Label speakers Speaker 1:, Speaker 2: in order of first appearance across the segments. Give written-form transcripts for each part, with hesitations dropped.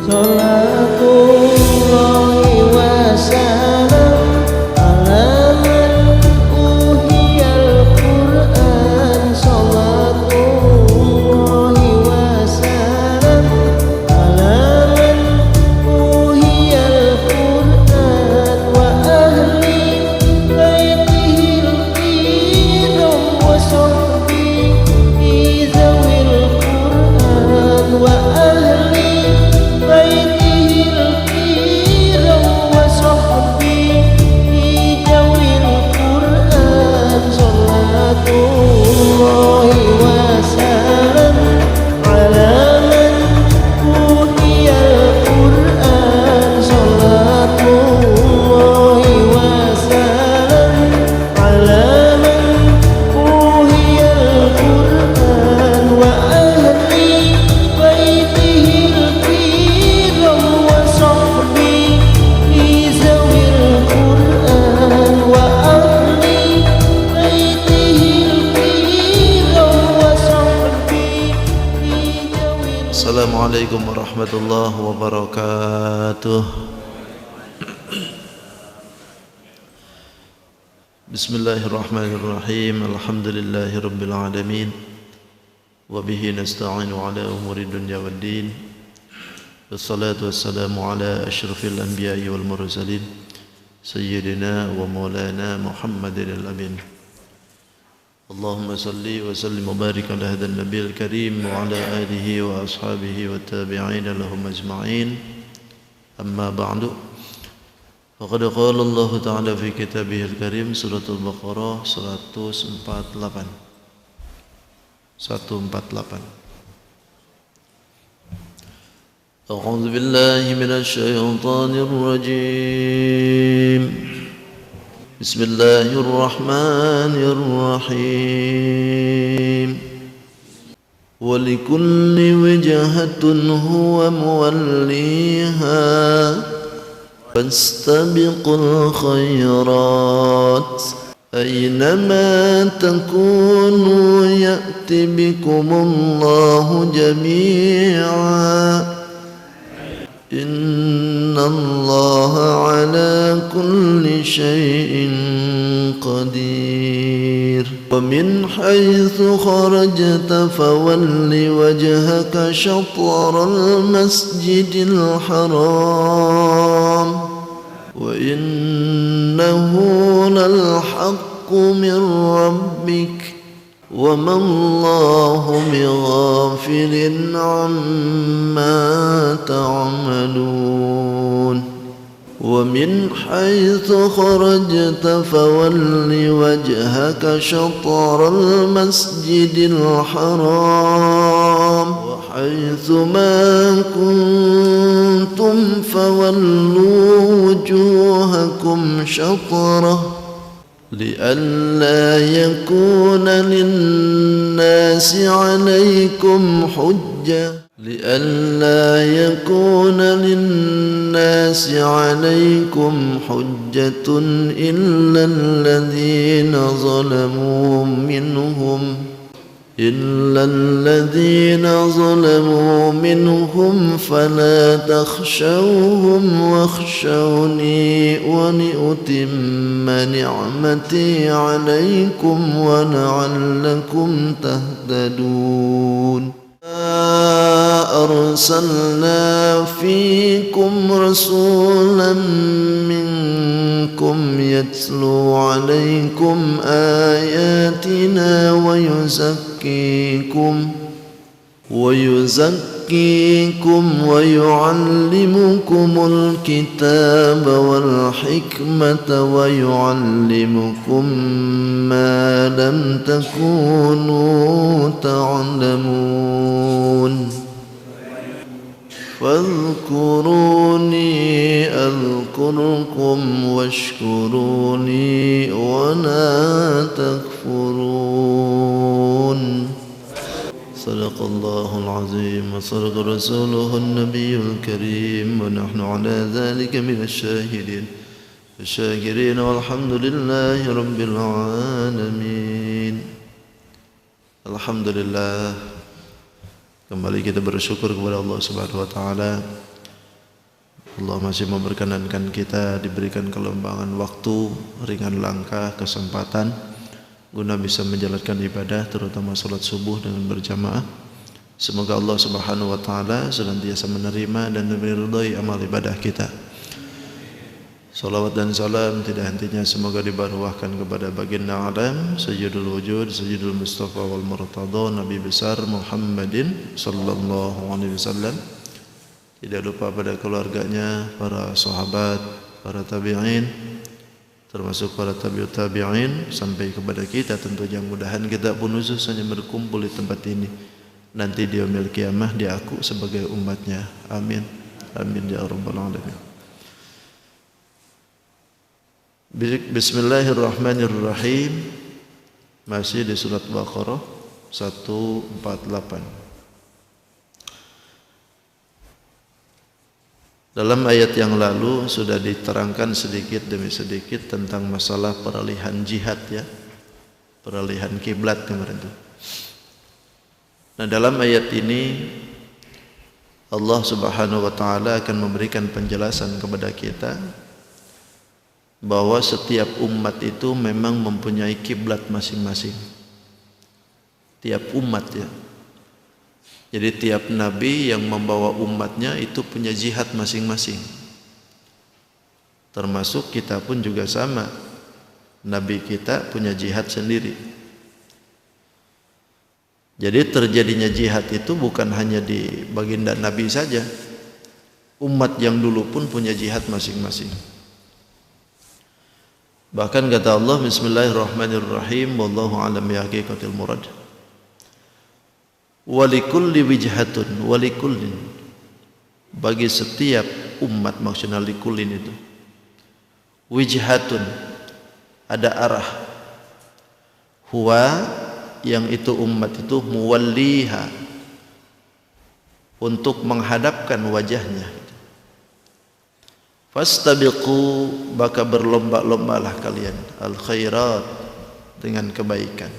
Speaker 1: Salatullahi wa salam ala man uhiyal Qur'an. Salatullahi wa salam ala man uhiyal Qur'an wa ahli baitihil kiram wa sahbihi zawil Qur'an wa ahli baitihil kiram wa sahbihi zawil Qur'an. Salatullahi wa salam ala man uhiyal Qur'an. Salatullahi wa salam ala man uhiyal Qur'an wa ahli baitihil kiram wa sahbihi zawil Qur'an wa ahli baitihil kiram wa sahbihi zawil.
Speaker 2: Assalamualaikum warahmatullahi wabarakatuh. Bismillahirrahmanirrahim. Alhamdulillahi rabbil alamin. Wa bihi nasta'inu ala umuri dunya waddin. Wassalatu wassalamu ala asyrafil anbiya'i wal mursalin Sayyidina wa maulana Muhammadin al-amin. Allahumma salli wa sallim wa barik ala hadha an-nabiyil karim wa ala alihi wa ashabihi wa tabi'ina lahum ajma'in. Amma ba'du. Faqad qala Allah Ta'ala fi kitabihil karim suratul Baqarah 148. A'udzu billahi minasy syaithanir rajim. Bismillahirrahmanirrahim. وَلِكُلِّ وِجْهَةٌ هُوَ مُوَلِّيهَا فَاسْتَبِقُوا الْخَيْرَاتِ أَيْنَمَا تَكُونُوا يَأْتِ بِكُمُ اللَّهُ جَمِيعًا إِنَّ اللَّهَ عَلَى كُلِّ شَيْءٍ قدير. ومن حيث خرجت فول وجهك شطر المسجد الحرام وإنه للحق من ربك وما الله بغافل عما تعملون. ومن حيث خرجت فول وجهك شطر المسجد الحرام وحيث ما كنتم فولوا وجوهكم شطره لئلا يكون للناس عليكم حجة إلا الذين ظلموا منهم فلا تخشوهم واخشوني ولأتم نعمتي عليكم ولعلكم تهتدون. أرسلنا فيكم رسولا منكم يتلو عليكم آياتنا ويزكيكم ويعلمكم الكتاب والحكمة ويعلمكم ما لم تكونوا تعلمون. فاذكروني أذكركم واشكروني ولا تكفرون. صدق الله العظيم وصدق رسوله النبي الكريم ونحن على ذلك من الشاهدين الشاكرين والحمد لله رب العالمين. Alhamdulillah, kembali kita bersyukur kepada Allah Subhanahu wa taala Allah masih memperkenankan kita diberikan kelembangan waktu, ringan langkah, kesempatan guna bisa menjalankan ibadah terutama salat subuh dengan berjamaah. Semoga Allah Subhanahu wa taala senantiasa menerima dan meridai amal ibadah kita. Salawat dan salam tidak hentinya semoga dibaruahkan kepada baginda alam sayyidul wujud sayyidul mustafa wal murtada nabi besar Muhammadin sallallahu alaihi wasallam. Tidak lupa pada keluarganya, para sahabat, para tabi'in, termasuk para tabi'ut tabi'in sampai kepada kita tentunya. Mudahan kita pun khususnya berkumpul di tempat ini nanti di yaumil qiyamah diaku sebagai umatnya. Amin. Amin ya rabbal alamin. Bismillahirrahmanirrahim. Masih di surat Baqarah 148. Dalam ayat yang lalu sudah diterangkan sedikit demi sedikit tentang masalah peralihan jihad ya. Peralihan kiblat kemarin itu. Nah, dalam ayat ini Allah Subhanahu wa taala akan memberikan penjelasan kepada kita bahwa setiap umat itu memang mempunyai kiblat masing-masing. Tiap umat ya. Jadi tiap nabi yang membawa umatnya itu punya jihad masing-masing. Termasuk kita pun juga sama. Nabi kita punya jihad sendiri. Jadi terjadinya jihad itu bukan hanya di baginda nabi saja. Umat yang dulu pun punya jihad masing-masing. Bahkan kata Allah bismillahirrahmanirrahim wallahu alam bi haqiqatil murad. Walikulli wijhatun walikullin. Bagi setiap umat maksudnya likullin itu. Wijhatun ada arah. Huwa yang itu umat itu muwalliha untuk menghadapkan wajahnya. Fastabiqu maka berlomba-lombalah kalian al khairat dengan kebaikan.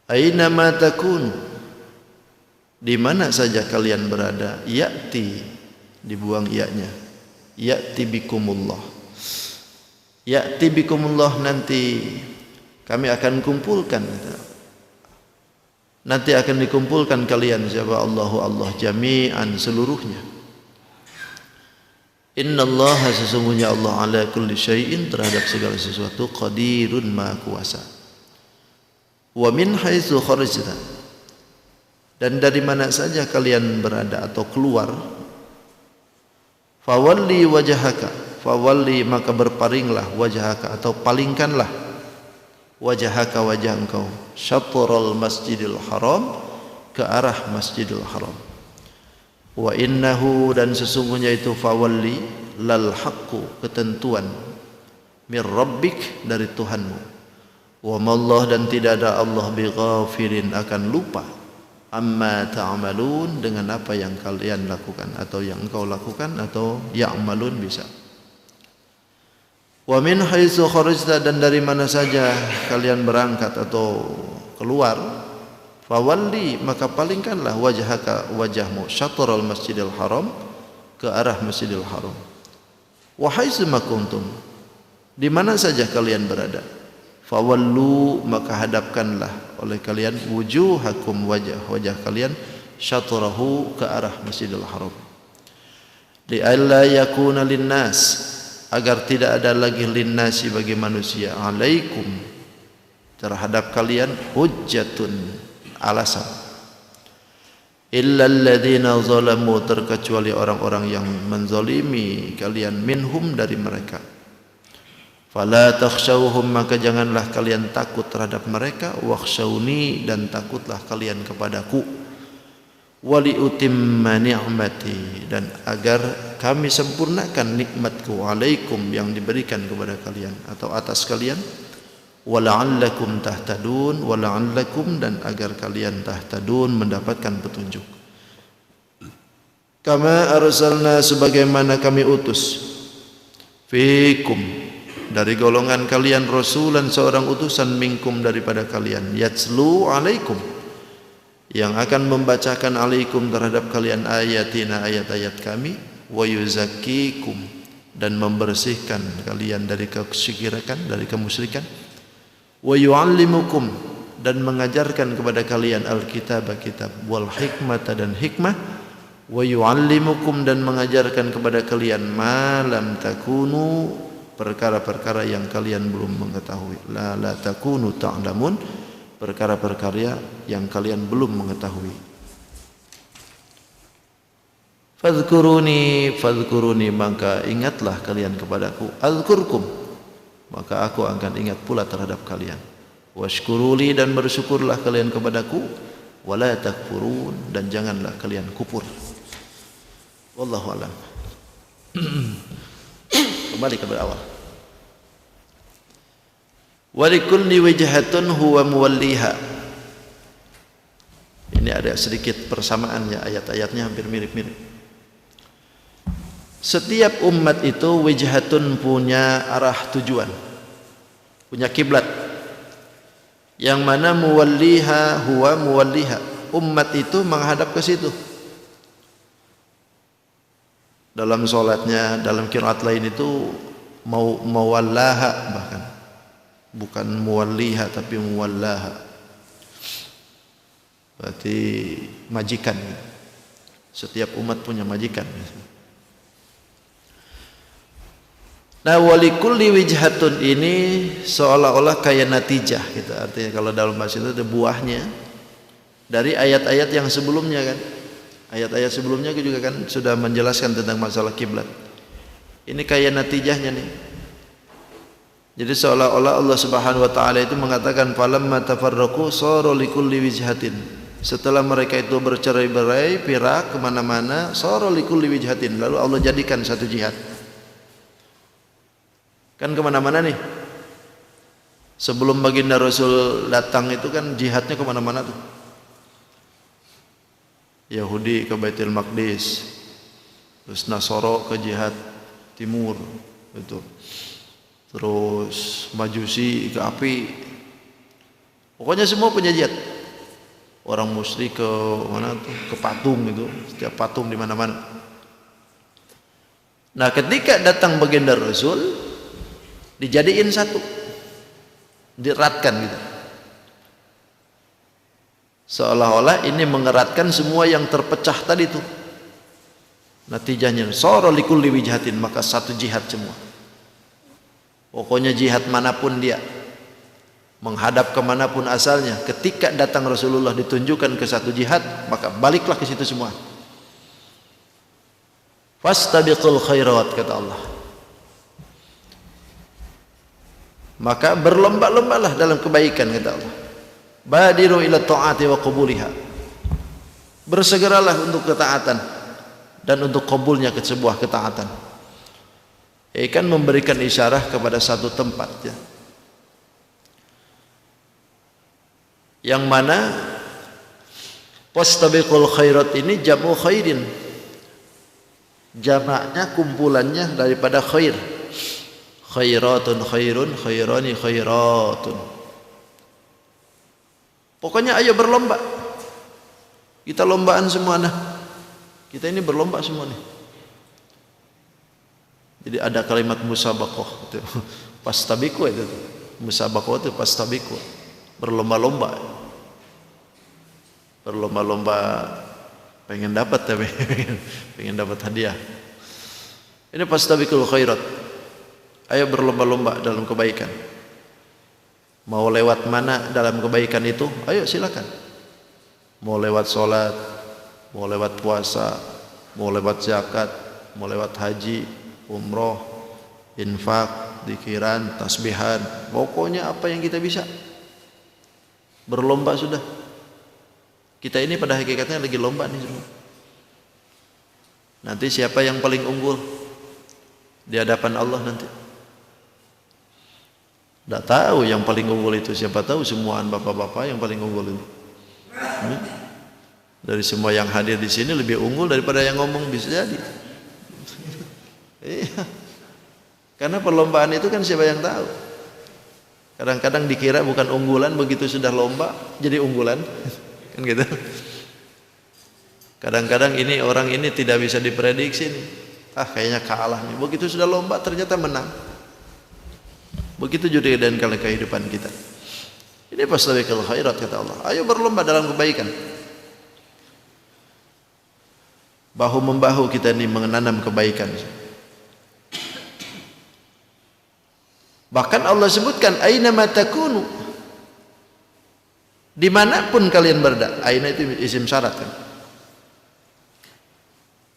Speaker 2: Aina ma takunu di mana saja kalian berada ya'ti dibuang ya-nya ya'ti bikumullah. Ya'ti bikumullah nanti kami akan kumpulkan. Nanti akan dikumpulkan kalian siapa Allahu Allah jami'an seluruhnya. Innallaha sesungguhnya Allah ala kulli syai'in terhadap segala sesuatu qadirun maha kuasa. Wa min haitsu kharajta dan dari mana saja kalian berada atau keluar fawalli wajhaka fawalli maka berparinglah wajhaka atau palingkanlah wajhaka wajah engkau syatrul masjidil haram ke arah masjidil haram. Wa innahu dan sesungguhnya itu fawalli lal haqqu ketentuan mir rabbik dari Tuhanmu. Wa mallah dan tidak ada Allah bighafirin akan lupa amma ta'malun dengan apa yang kalian lakukan atau yang engkau lakukan atau ya'malun bisa. Wa min haitsu kharajta dan dari mana saja kalian berangkat atau keluar fawalli maka palingkanlah wajhaka wajahmu syatrul masjidil haram ke arah masjidil haram. Wa haitsu ma kuntum di mana saja kalian berada fawallu maka hadapkanlah oleh kalian wujuhakum wajah kalian syatrahu ke arah masjidil haram. Li alla yakuna linnas agar tidak ada lagi linnasi bagi manusia alaikum terhadap kalian hujjatun alasan illal ladzina zalamu terkecuali orang-orang yang menzalimi kalian minhum dari mereka. Fala takhshawhum maka janganlah kalian takut terhadap mereka wakhshawni dan takutlah kalian kepadaku. Wali utimma ni'mati dan agar kami sempurnakan nikmatku alaikum yang diberikan kepada kalian atau atas kalian. Wala'allakum tahtadun wala'allakum dan agar kalian tahtadun mendapatkan petunjuk. Kama arsalna sebagaimana kami utus fikum dari golongan kalian rasulan seorang utusan minkum daripada kalian yatslu alaikum yang akan membacakan alaikum terhadap kalian ayatina ayat-ayat kami wa yuzakkikum, dan membersihkan kalian dari kesyirikan, dari kemusyrikan, wa yu'allimukum, dan mengajarkan kepada kalian alkitab, kitab, wal hikmata, dan hikmah, wa yu'allimukum, dan mengajarkan kepada kalian ma lam takunu, perkara-perkara yang kalian belum mengetahui. La takunu ta'lamun, perkara-perkara yang kalian belum mengetahui. Fadhkuruni, maka ingatlah kalian kepadaku. Azkurkum, maka aku akan ingat pula terhadap kalian. Washkuruli, dan bersyukurlah kalian kepadaku. Wala takfurun, dan janganlah kalian kufur. Wallahu a'lam. Kembali kepada awal. Walikulli wijhatun huwa muwalliha. Ini ada sedikit persamaannya, ayat-ayatnya hampir mirip-mirip. Setiap umat itu wijhatun, punya arah tujuan, punya kiblat, yang mana muwalliha huwa muwalliha, umat itu menghadap ke situ. Dalam sholatnya, dalam qiraat lain itu mawallaha, bahkan bukan muwalliha tapi muwallaha, berarti majikan. Setiap umat punya majikan. Nah, walikulli wijhatun ini seolah-olah kayak natijah gitu. Artinya kalau dalam bahasa itu ada buahnya dari ayat-ayat yang sebelumnya kan. Ayat-ayat sebelumnya juga kan sudah menjelaskan tentang masalah kiblat. Ini kayak natijahnya nih. Jadi seolah-olah Allah Subhanahu wa taala itu mengatakan falamma tafarraqu saru likulli wijhatin. Setelah mereka itu bercerai-berai, pirak kemana-mana, saru likulli wijhatin. Lalu Allah jadikan satu jihad. Kan kemana-mana nih. Sebelum baginda Rasul datang itu kan jihadnya kemana-mana tuh. Yahudi ke Baitul Maqdis, terus Nasoro ke jihad timur itu, terus Majusi ke api, pokoknya semua punya jihad. Orang musyrik ke mana tuh, ke patung itu, setiap patung di mana-mana. Nah, ketika datang baginda Rasul, dijadiin satu, dieratkan gitu. Seolah-olah ini mengeratkan semua yang terpecah tadi itu. Natijahnya sara likulli wijhatin, maka satu jihad semua. Pokoknya jihad manapun dia, menghadap kemanapun asalnya, ketika datang Rasulullah ditunjukkan ke satu jihad, maka baliklah ke situ semua. Fastabiqul khairat, kata Allah. Maka berlomba-lombalah dalam kebaikan, kata Allah. Badiru ila ta'ati wa qabuliha. Bersegeralah untuk ketaatan dan untuk qabulnya ke sebuah ketaatan. Kan memberikan isyarah kepada satu tempat ya. Yang mana fastabiqul khairat ini jamu khairin. Jamaknya, kumpulannya daripada khair. Khairatun khairun, khairani khairatun. Pokoknya ayo berlomba. Kita lombaan semua nah. Kita ini berlomba semua nih. Jadi ada kalimat musabaqah itu. Pastabiqu itu. Musabaqah itu pastabiqu. Berlomba-lomba. Berlomba-lomba pengen dapat tapi pengen dapat hadiah. Ini pastabiqul khairat. Ayo berlomba-lomba dalam kebaikan. Mau lewat mana dalam kebaikan itu? Ayo silakan. Mau lewat sholat, mau lewat puasa, mau lewat zakat, mau lewat haji, umroh, infak, dzikiran, tasbihan, pokoknya apa yang kita bisa. Berlomba sudah. Kita ini pada hakikatnya lagi lomba nih semua. Nanti siapa yang paling unggul di hadapan Allah nanti? Tidak tahu yang paling unggul itu siapa, tahu semuaan bapak-bapak yang paling unggul itu. Dari semua yang hadir di sini lebih unggul daripada yang ngomong, bisa jadi. Iya. Karena perlombaan itu kan siapa yang tahu. Kadang-kadang dikira bukan unggulan, begitu sudah lomba jadi unggulan. Kan gitu. Kadang-kadang ini orang ini tidak bisa diprediksi nih. kayaknya kalah nih. Begitu sudah lomba ternyata menang. Begitu juga dengan kehidupan kita. Ini fastabiqul khairat kata Allah. Ayo berlomba dalam kebaikan. Bahu membahu kita ini menanam kebaikan. Bahkan Allah sebutkan aina ma takunu, dimanapun kalian berada. Aina itu isim syarat kan.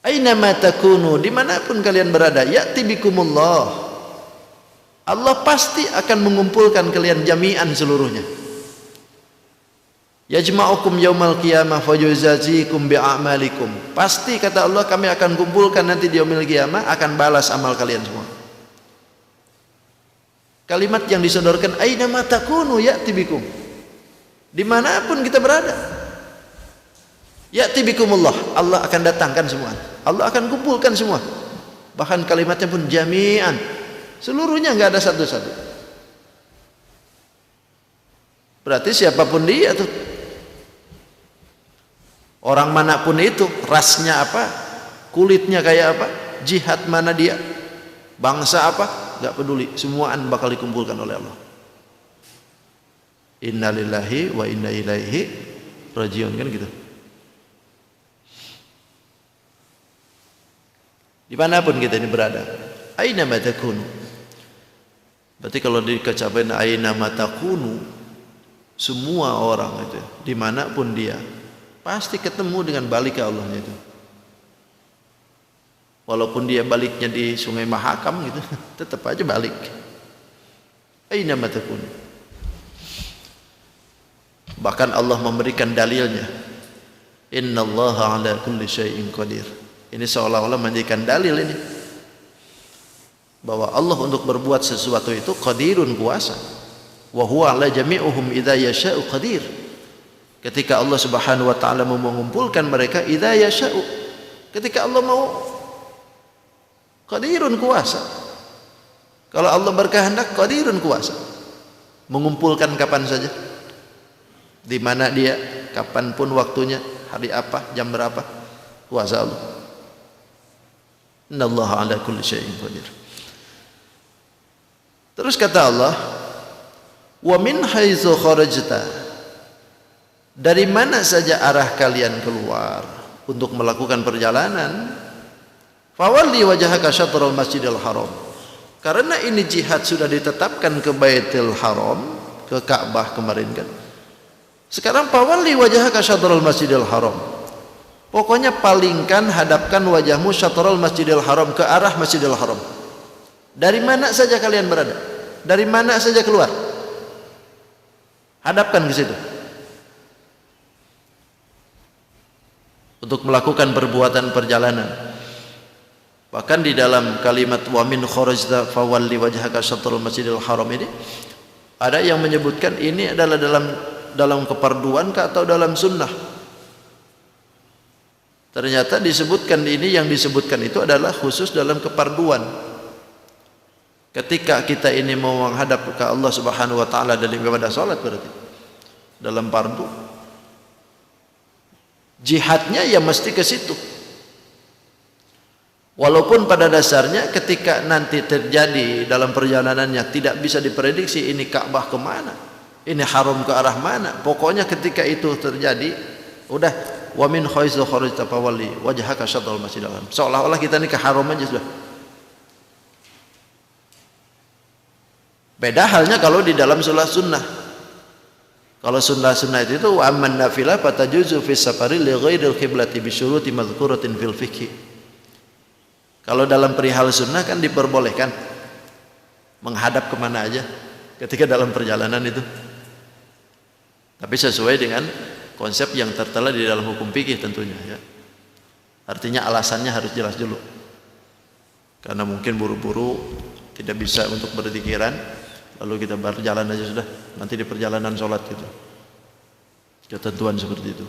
Speaker 2: Aina ma takunu, dimanapun kalian berada, ya'ti bikumullah, Allah pasti akan mengumpulkan kalian jami'an seluruhnya. Yajma'ukum yaumal qiyamah fayuzazikum bi'amalikum, pasti kata Allah kami akan kumpulkan nanti di yaumil qiyamah, akan balas amal kalian semua. Kalimat yang disodorkan aina ma takunu ya'ti bikum, dimanapun kita berada, ya'ti bikumullah, Allah akan datangkan semua, Allah akan kumpulkan semua. Bahkan kalimatnya pun jami'an, seluruhnya, nggak ada satu-satu. Berarti siapapun dia tuh, orang manapun itu, rasnya apa, kulitnya kayak apa, jihad mana dia, bangsa apa, nggak peduli, semuaan bakal dikumpulkan oleh Allah. Innalillahi wa inna ilaihi rajiun, kan gitu. Dimanapun kita ini berada, aina ma takunu. Berarti kalau dikecapain aina ma takunu, semua orang itu dimanapun dia pasti ketemu dengan balik ke Allahnya itu. Walaupun dia baliknya di Sungai Mahakam gitu, tetap aja balik. Aina ma takunu. Bahkan Allah memberikan dalilnya, innallaha ala kulli syai'in qadir. Ini seolah-olah menjadikan dalil ini bahwa Allah untuk berbuat sesuatu itu qadirun, kuasa. Wa huwa ala jami'uhum idza yasha'u qadir. Ketika Allah Subhanahu wa taala mau mengumpulkan mereka, idza yasha'u, ketika Allah mau, qadirun, kuasa. Kalau Allah berkehendak, qadirun, kuasa. Mengumpulkan kapan saja, di mana dia, kapanpun waktunya, hari apa, jam berapa, kuasa Allah. Innallaha ala kulli syai'in qadir. Terus kata Allah, wa min haitsu kharajta, dari mana saja arah kalian keluar untuk melakukan perjalanan, fawalli wajhaka syatrul masjidil haram. Karena ini jihad sudah ditetapkan ke Baitul Haram, ke Ka'bah kemarin kan. Sekarang fawalli wajhaka syatrul masjidil haram. Pokoknya palingkan, hadapkan wajahmu syatrul masjidil haram, ke arah Masjidil Haram. Dari mana saja kalian berada, dari mana saja keluar, hadapkan ke situ untuk melakukan perbuatan perjalanan. Bahkan di dalam kalimat wa min kharajta fawalli wajhaka syatrul masjidil haram ini ada yang menyebutkan ini adalah dalam keparduan atau dalam sunnah. Ternyata disebutkan ini, yang disebutkan itu adalah khusus dalam keparduan. Ketika kita ini mau menghadap ke Allah Subhanahu wa taala dalam ibadah salat, berarti dalam fardu, jihadnya ya mesti ke situ. Walaupun pada dasarnya ketika nanti terjadi dalam perjalanannya tidak bisa diprediksi ini Ka'bah kemana, ini haram ke arah mana. Pokoknya ketika itu terjadi, udah wa min haitsu kharajta fawalli wajhaka syatrul masjidil haram. Seolah-olah kita ini ke haram aja sudah. Beda halnya kalau di dalam sholat sunnah. Kalau sunnah itu wa amman nafilah fatajuzu fis safari li ghairil qiblati bi syuruti madhkuratin fil fiqh. Kalau dalam perihal sunnah kan diperbolehkan menghadap kemana aja ketika dalam perjalanan itu, tapi sesuai dengan konsep yang tertera di dalam hukum fikih tentunya ya. Artinya alasannya harus jelas dulu. Karena mungkin buru-buru tidak bisa untuk berzikran, lalu kita berjalan aja sudah, nanti di perjalanan sholat gitu. Ketentuan seperti itu.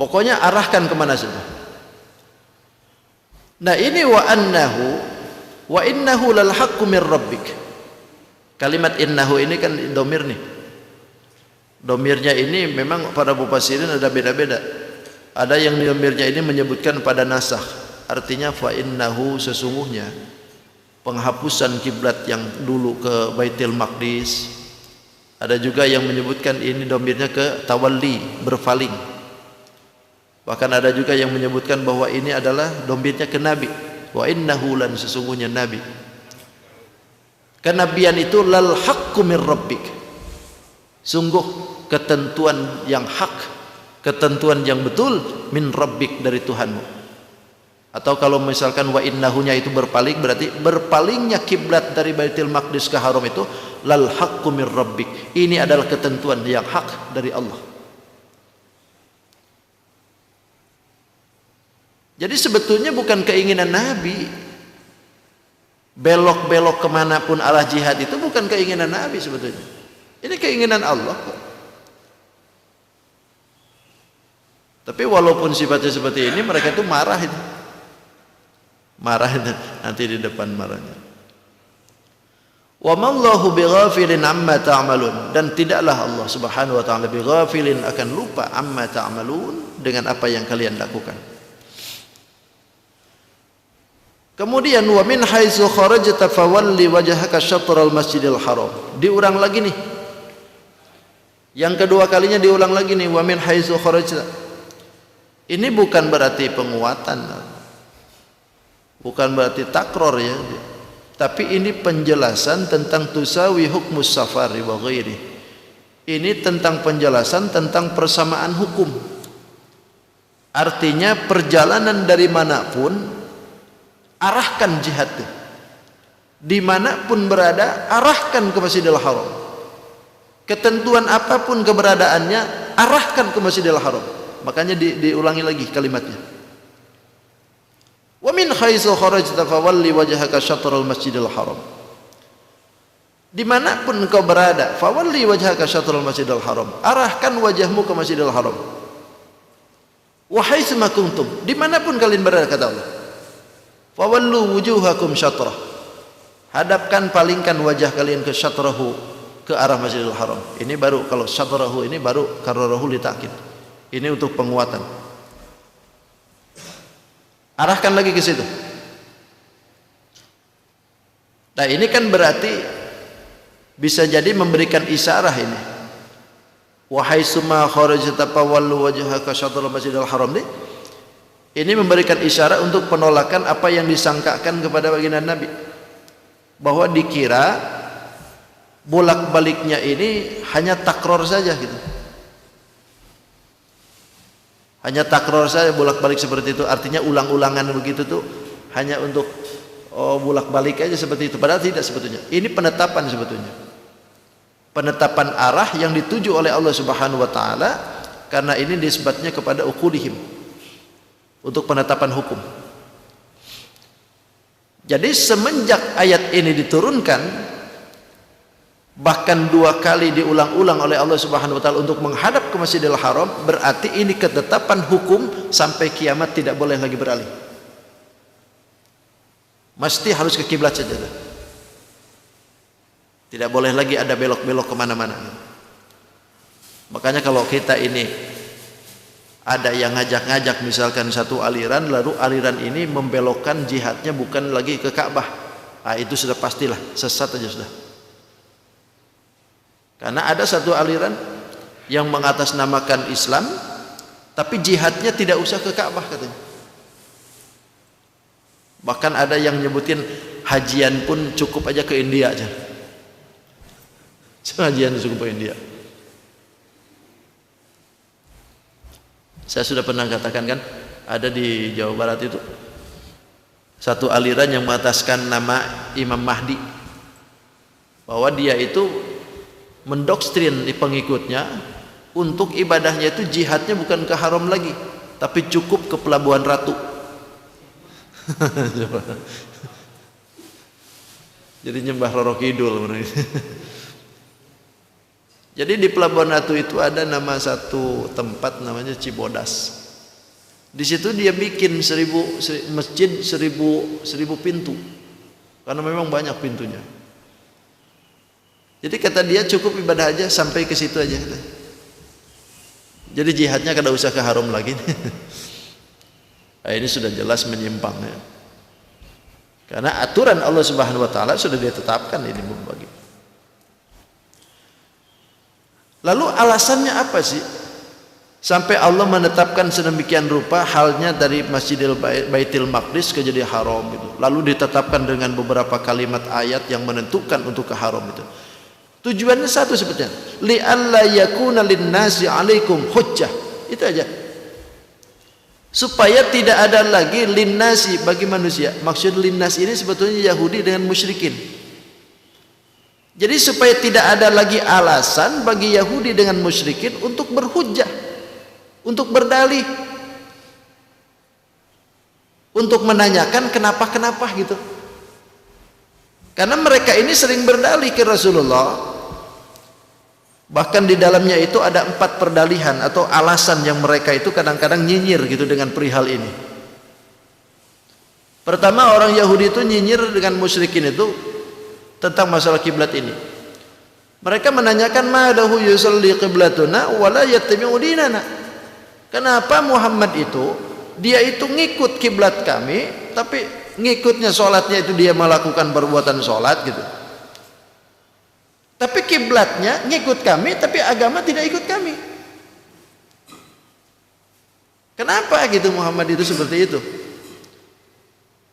Speaker 2: Pokoknya arahkan kemana saja. Nah ini wa innahu lal haqqu mir rabbik. Kalimat innahu ini kan domir nih. Domirnya ini memang para mufassirin ada beda-beda. Ada yang domirnya ini menyebutkan pada nasakh, artinya fa innahu, sesungguhnya penghapusan kiblat yang dulu ke Baitul Maqdis. Ada juga yang menyebutkan ini domirnya ke tawalli, berpaling. Bahkan ada juga yang menyebutkan bahwa ini adalah domirnya ke Nabi. Wa innahu, lan sesungguhnya Nabi. Kenabian itu lal haqqu min rabbik. Sungguh ketentuan yang hak, ketentuan yang betul min rabbik, dari Tuhanmu. Atau kalau misalkan wa innahunya itu berpaling, berarti berpalingnya kiblat dari Baitul Maqdis ke Haram itu lal haqqu min rabbik. Ini adalah ketentuan yang hak dari Allah. Jadi sebetulnya bukan keinginan Nabi. Belok-belok kemanapun arah jihad itu bukan keinginan Nabi sebetulnya. Ini keinginan Allah. Tapi walaupun sifatnya seperti ini, mereka itu marah itu. Marah itu nanti di depan marahnya. Wa mallahu bighafilin amma ta'malun, dan tidaklah Allah Subhanahu wa taala bighafilin, akan lupa amma ta'malun, dengan apa yang kalian lakukan. Kemudian wa min haitsu kharajta fawalli wajhaka syatral masjidil haram. Diulang lagi nih. Yang kedua kalinya diulang lagi nih, wa min haitsu kharajta. Ini bukan berarti penguatan. Bukan berarti takror ya. Tapi ini penjelasan tentang tusawi hukmus safari wa ghairi. Ini tentang penjelasan tentang persamaan hukum. Artinya perjalanan dari manapun, arahkan jihad itu. Dimanapun berada, arahkan ke Masjidil Haram. Ketentuan apapun keberadaannya, arahkan ke Masjidil Haram. Makanya diulangi lagi kalimatnya. Wa min haitsu kharajta fawalli wajhaka syatral Masjidil Haram. Dimanapun kau berada, fawalli wajhaka syatral Masjidil Haram. Arahkan wajahmu ke Masjidil Haram. Wa haitsu ma kuntum, dimanapun kalian berada, kata Allah. Fawallu wujuhakum syatrah. Hadapkan, palingkan wajah kalian ke syatrahu, ke arah Masjidil Haram. Ini baru, kalau syatrahu ini baru kararahu litakid. Ini untuk penguatan. Arahkan lagi ke situ. Nah, ini kan berarti bisa jadi memberikan isyarah ini. Wa haitsuma kharajta fawallu wajhaka syatral Masjidil Haram nih. Ini memberikan isyarat untuk penolakan apa yang disangkakan kepada baginda Nabi, bahwa dikira bolak-baliknya ini hanya takror saja gitu. Hanya takror saja, bolak-balik seperti itu. Artinya ulang-ulangan begitu tuh hanya untuk bolak-balik aja seperti itu. Padahal tidak sebetulnya. Ini penetapan sebetulnya. Penetapan arah yang dituju oleh Allah Subhanahu wa taala, karena ini nisbatnya kepada uqulihim. Untuk penetapan hukum. Jadi semenjak ayat ini diturunkan, bahkan 2 kali diulang-ulang oleh Allah Subhanahu wa taala untuk menghadap ke Masjidil Haram, berarti ini ketetapan hukum sampai kiamat, tidak boleh lagi beralih. Mesti harus ke kiblat saja. Tidak boleh lagi ada belok-belok kemana-mana. Makanya kalau kita ini ada yang ngajak-ngajak misalkan satu aliran, lalu aliran ini membelokkan jihadnya bukan lagi ke Ka'bah, itu sudah pastilah sesat aja sudah. Karena ada satu aliran yang mengatasnamakan Islam, tapi jihadnya tidak usah ke Ka'bah katanya. Bahkan ada yang nyebutin hajian pun cukup aja ke India aja. Hajian cukup ke India. Saya sudah pernah katakan kan, ada di Jawa Barat itu satu aliran yang mengataskan nama Imam Mahdi, bahwa dia itu mendoktrin di pengikutnya untuk ibadahnya itu jihadnya bukan ke Haram lagi, tapi cukup ke Pelabuhan Ratu. Jadi nyembah Roro Kidul. Jadi di Pelabuhan Ratu itu ada nama satu tempat namanya Cibodas. Di situ dia bikin masjid 1000 pintu, karena memang banyak pintunya. Jadi kata dia cukup ibadah aja sampai ke situ aja. Jadi jihadnya kada usah ke Haram lagi. Nah, ini sudah jelas menyimpangnya. Karena aturan Allah Subhanahu wa taala sudah ditetapkan ini membagi. Lalu alasannya apa sih? Sampai Allah menetapkan sedemikian rupa halnya dari Masjidil Baitul Maqdis ke jadi haram itu. Lalu ditetapkan dengan beberapa kalimat ayat yang menentukan untuk ke haram itu. Tujuannya satu sebetulnya. Li'alla yakuna linnasi 'alaikum hujjah. Itu aja. Supaya tidak ada lagi linnasi bagi manusia. Maksud linnas ini sebetulnya Yahudi dengan musyrikin. Jadi supaya tidak ada lagi alasan bagi Yahudi dengan musyrikin untuk berhujjah, untuk berdalih, untuk menanyakan kenapa gitu. Karena mereka ini sering berdalih ke Rasulullah. Bahkan di dalamnya itu ada 4 perdalihan atau alasan yang mereka itu kadang-kadang nyinyir gitu dengan perihal ini. Pertama, orang Yahudi itu nyinyir dengan musyrikin itu tentang masalah kiblat ini. Mereka menanyakan madahu yusalli qiblatuna wala yattabi'u dinana. Kenapa Muhammad itu dia itu ngikut kiblat kami, tapi ngikutnya sholatnya itu dia melakukan perbuatan sholat gitu. Tapi kiblatnya ngikut kami, tapi agama tidak ikut kami. Kenapa gitu Muhammad itu seperti itu?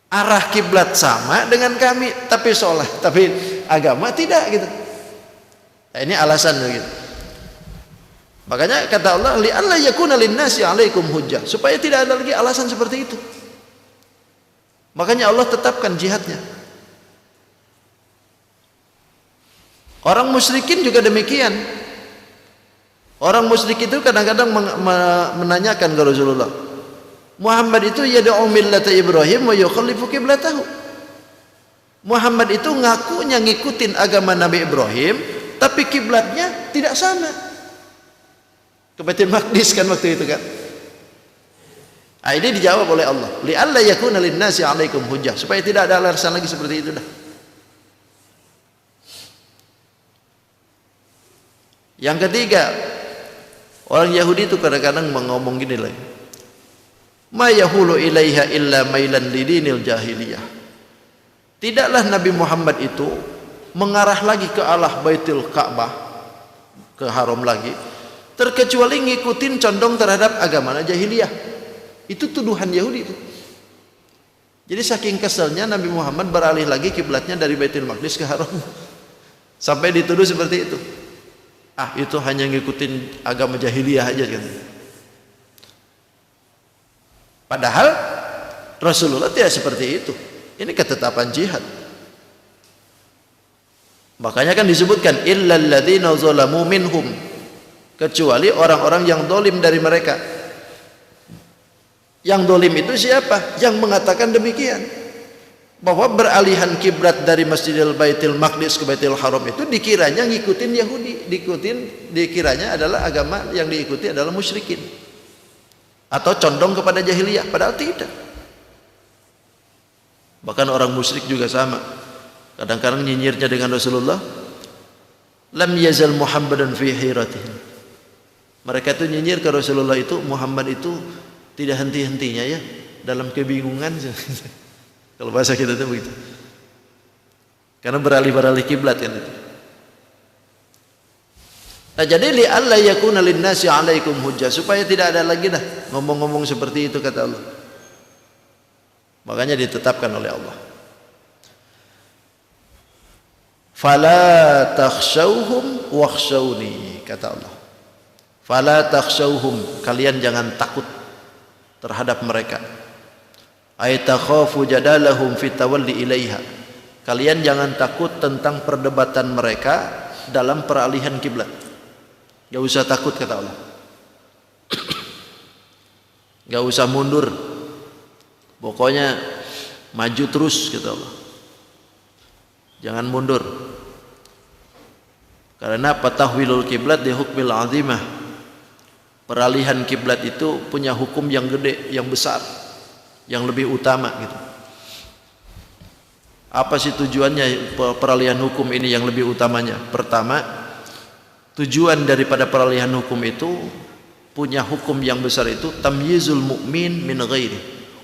Speaker 2: Arah kiblat sama dengan kami, tapi sholat, tapi agama tidak gitu. Nah, ini alasan begitu. Makanya kata Allah, li'alla yakuna linnasi 'alaikum hujjah, supaya tidak ada lagi alasan seperti itu. Makanya Allah tetapkan jihadnya. Orang musyrikin juga demikian. Orang musyrik itu kadang-kadang menanyakan ke Rasulullah, Muhammad itu yad'u millata Ibrahim wa yukhallifu qiblatahu. Muhammad itu ngakunya ngikutin agama Nabi Ibrahim, tapi kiblatnya tidak sama. Ke Baitul Maqdis kan waktu itu kan. Nah, ini dijawab oleh Allah, li'alla yakuna linnasi 'alaikum hujjah, supaya tidak ada alasan lagi seperti itu dah. Yang ketiga, orang Yahudi itu kadang-kadang ngomong gini lagi, ma yahulu ilaiha illa mailan lidinil jahiliyah. Tidaklah Nabi Muhammad itu mengarah lagi ke arah Baitul Ka'bah, ke haram lagi, terkecuali ngikutin condong terhadap agama jahiliyah. Itu tuduhan Yahudi itu. Jadi saking keselnya Nabi Muhammad beralih lagi kiblatnya dari Baitul Maqdis ke haram, sampai dituduh seperti itu. Ah, itu hanya ngikutin agama jahiliyah aja kan. Padahal Rasulullah tidak seperti itu. Ini ketetapan jihad. Makanya kan disebutkan illal ladzina zalamu minhum, kecuali orang-orang yang dolim dari mereka. Yang dolim itu siapa? Yang mengatakan demikian, bahwa beralihan kiblat dari Masjidil Baitul Maqdis ke Baitul Haram itu dikiranya ngikutin Yahudi, dikiranya adalah agama yang diikuti adalah musyrikin atau condong kepada jahiliyah, padahal tidak. Bahkan orang musyrik juga sama, kadang-kadang nyinyirnya dengan Rasulullah, lam yazal Muhammadan fi hiratihim. Mereka itu nyinyir ke Rasulullah itu, Muhammad itu tidak henti-hentinya ya dalam kebingungan. Kalau bahasa kita itu begitu. Karena beralih-beralih kiblat kan itu. Nah, jadi li'alla yakuna linnasi 'alaikum hujjah, supaya tidak ada lagi dah ngomong-ngomong seperti itu kata Allah. Makanya ditetapkan oleh Allah. Fala takhshawhum wakhshawni, kata Allah. Fala takhshawhum, kalian jangan takut terhadap mereka. Ay takhafu jadalahum fi tawalli ilaiha, kalian jangan takut tentang perdebatan mereka dalam peralihan kiblat. Gak usah takut kata Allah. Gak usah mundur, pokoknya maju terus kata Allah. Jangan mundur. Karena patahwilul kiblat di hukmil azimah, peralihan kiblat itu punya hukum yang gede, yang besar, yang lebih utama gitu. Apa sih tujuannya peralihan hukum ini yang lebih utamanya? Pertama, tujuan daripada peralihan hukum itu punya hukum yang besar itu tamyizul mu'min min ghairi,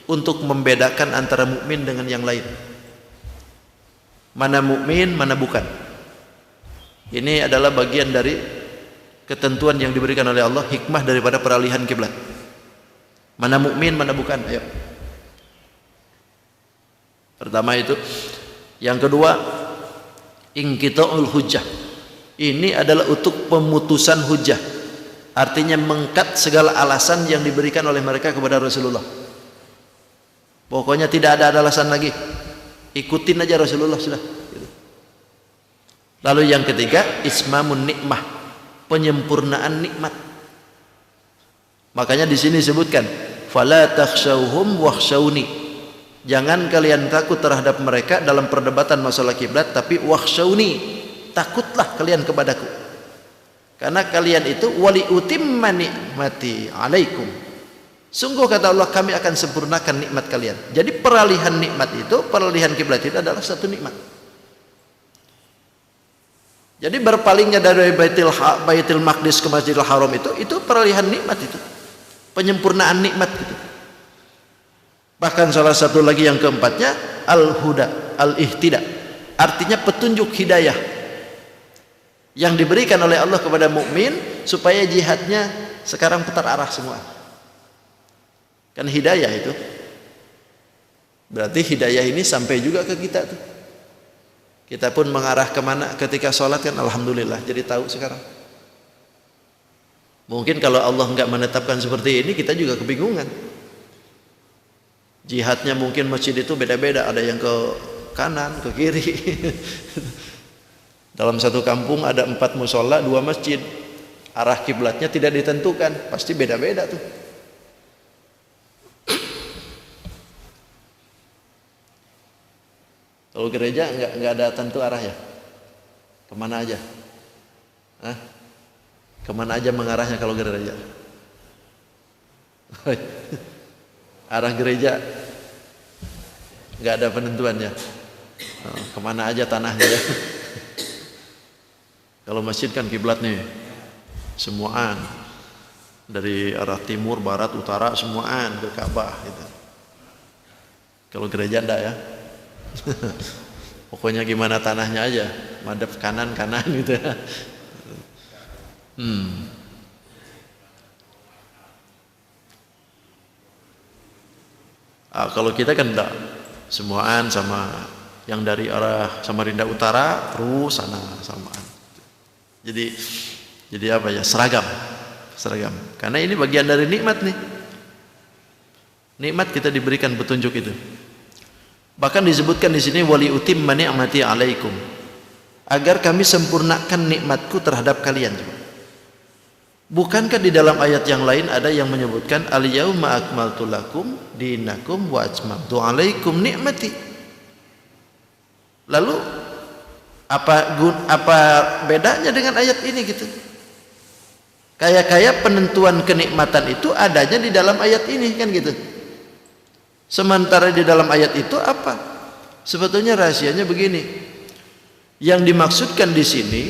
Speaker 2: untuk membedakan antara mukmin dengan yang lain. Mana mukmin, mana bukan. Ini adalah bagian dari ketentuan yang diberikan oleh Allah, hikmah daripada peralihan kiblat. Mana mukmin, mana bukan. Ayo. Pertama itu. Yang kedua, inqita'ul hujjah. Ini adalah untuk pemutusan hujjah. Artinya mengkat segala alasan yang diberikan oleh mereka kepada Rasulullah. Pokoknya tidak ada alasan lagi. Ikutin aja Rasulullah sudah. Lalu yang ketiga, ismamun nikmah, penyempurnaan nikmat. Makanya di sini disebutkan, fala takhshawhum wakhshawni. Jangan kalian takut terhadap mereka dalam perdebatan masalah kiblat, tapi wakhshawni, takutlah kalian kepadaku. Karena kalian itu wali utimma nikmati alaikum. Sungguh kata Allah, kami akan sempurnakan nikmat kalian. Jadi peralihan nikmat itu, peralihan kiblat itu adalah satu nikmat. Jadi berpalingnya dari Baitul Maqdis ke Masjidil Haram itu peralihan nikmat itu. Penyempurnaan nikmat itu. Bahkan salah satu lagi yang keempatnya al-huda, al-ihtida. Artinya petunjuk hidayah yang diberikan oleh Allah kepada mukmin supaya jihadnya sekarang putar arah semua. Kan hidayah itu. Berarti hidayah ini sampai juga ke kita tuh. Kita pun mengarah kemana ketika sholat kan alhamdulillah jadi tahu sekarang. Mungkin kalau Allah enggak menetapkan seperti ini kita juga kebingungan. Jihadnya mungkin masjid itu beda-beda, ada yang ke kanan, ke kiri. Dalam satu kampung ada 4 musola, 2 masjid. Arah kiblatnya tidak ditentukan, pasti beda-beda tuh. Kalau gereja enggak ada tentu arah ya? Kemana aja? Hah? Kemana aja mengarahnya kalau gereja? Arah gereja enggak ada penentuannya. Kemana aja tanahnya ya? Kalau masjid kan kiblat nih, semuaan dari arah timur, barat, utara, semuaan ke Ka'bah gitu. Kalau gereja enggak ya? Pokoknya gimana tanahnya aja, madep kanan gitu ya. Kalau kita kan enggak, semuaan sama yang dari arah Samarinda Utara terus sana samaan. Jadi apa ya, seragam. Karena ini bagian dari nikmat nih. Nikmat kita diberikan petunjuk itu. Bahkan disebutkan di sini wali utimma ni'mati alaikum, agar kami sempurnakan nikmatku terhadap kalian. Bukankah di dalam ayat yang lain ada yang menyebutkan al-yauma akmaltu lakum dinakum wa atmamtu alaikum ni'mati. Lalu apa bedanya dengan ayat ini gitu? Kayak penentuan kenikmatan itu adanya di dalam ayat ini kan gitu. Sementara di dalam ayat itu apa? Sebetulnya rahasianya begini. Yang dimaksudkan di sini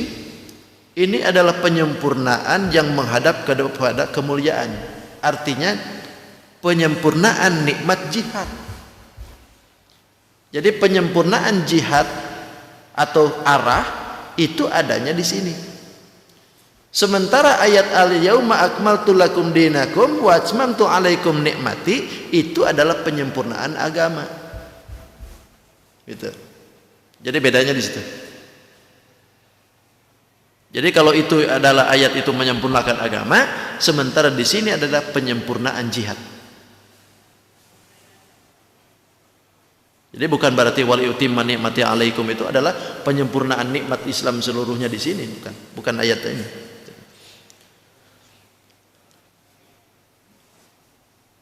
Speaker 2: ini adalah penyempurnaan yang menghadap kepada kemuliaan. Artinya penyempurnaan nikmat jihad. Jadi penyempurnaan jihad atau arah itu adanya di sini. Sementara ayat al-yauma akmaltu lakum dinakum wa atmamtu alaikum nikmati itu adalah penyempurnaan agama. Gitu. Jadi bedanya di situ. Jadi kalau itu adalah ayat itu menyempurnakan agama, sementara di sini adalah penyempurnaan jihad. Jadi bukan berarti wali utimma nikmati alaikum itu adalah penyempurnaan nikmat Islam seluruhnya di sini, bukan ayat ini.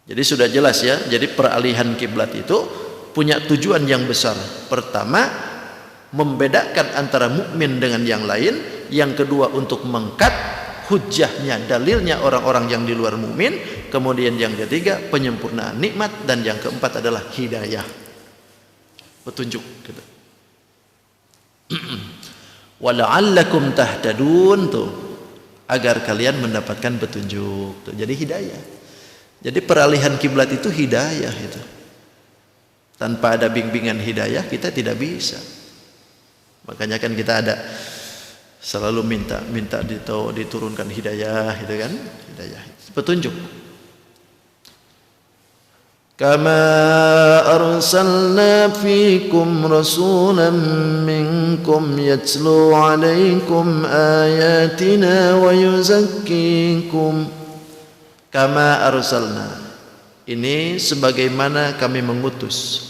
Speaker 2: Jadi sudah jelas ya, jadi peralihan kiblat itu punya tujuan yang besar. Pertama, membedakan antara mukmin dengan yang lain. Yang kedua, untuk mengkat hujahnya, dalilnya orang-orang yang di luar mukmin. Kemudian yang ketiga, penyempurnaan nikmat. Dan yang keempat adalah hidayah, petunjuk gitu. Wala'allakum tahtadun tuh, agar kalian mendapatkan petunjuk tuh. Jadi hidayah. Jadi peralihan kiblat itu hidayah itu. Tanpa ada bimbingan hidayah kita tidak bisa. Makanya kan kita ada selalu minta diturunkan hidayah, gitu kan? Hidayah, petunjuk. Kama arsalna fikum rasulan minkum yatlu alaikum ayatina wa yuzakkikum. Kama arsalna, ini sebagaimana kami mengutus,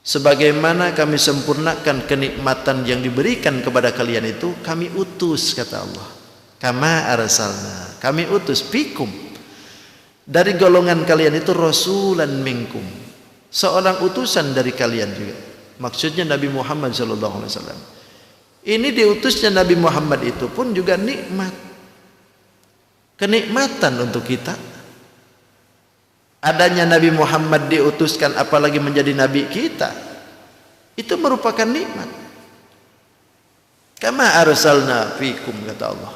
Speaker 2: sebagaimana kami sempurnakan kenikmatan yang diberikan kepada kalian itu, kami utus, kata Allah. Kama arsalna, kami utus fikum, dari golongan kalian itu rasulan minkum, seorang utusan dari kalian juga. Maksudnya Nabi Muhammad SAW. Ini diutusnya Nabi Muhammad itu pun juga nikmat, kenikmatan untuk kita. Adanya Nabi Muhammad diutuskan, apalagi menjadi nabi kita, itu merupakan nikmat. Kama arsalna fikum, kata Allah.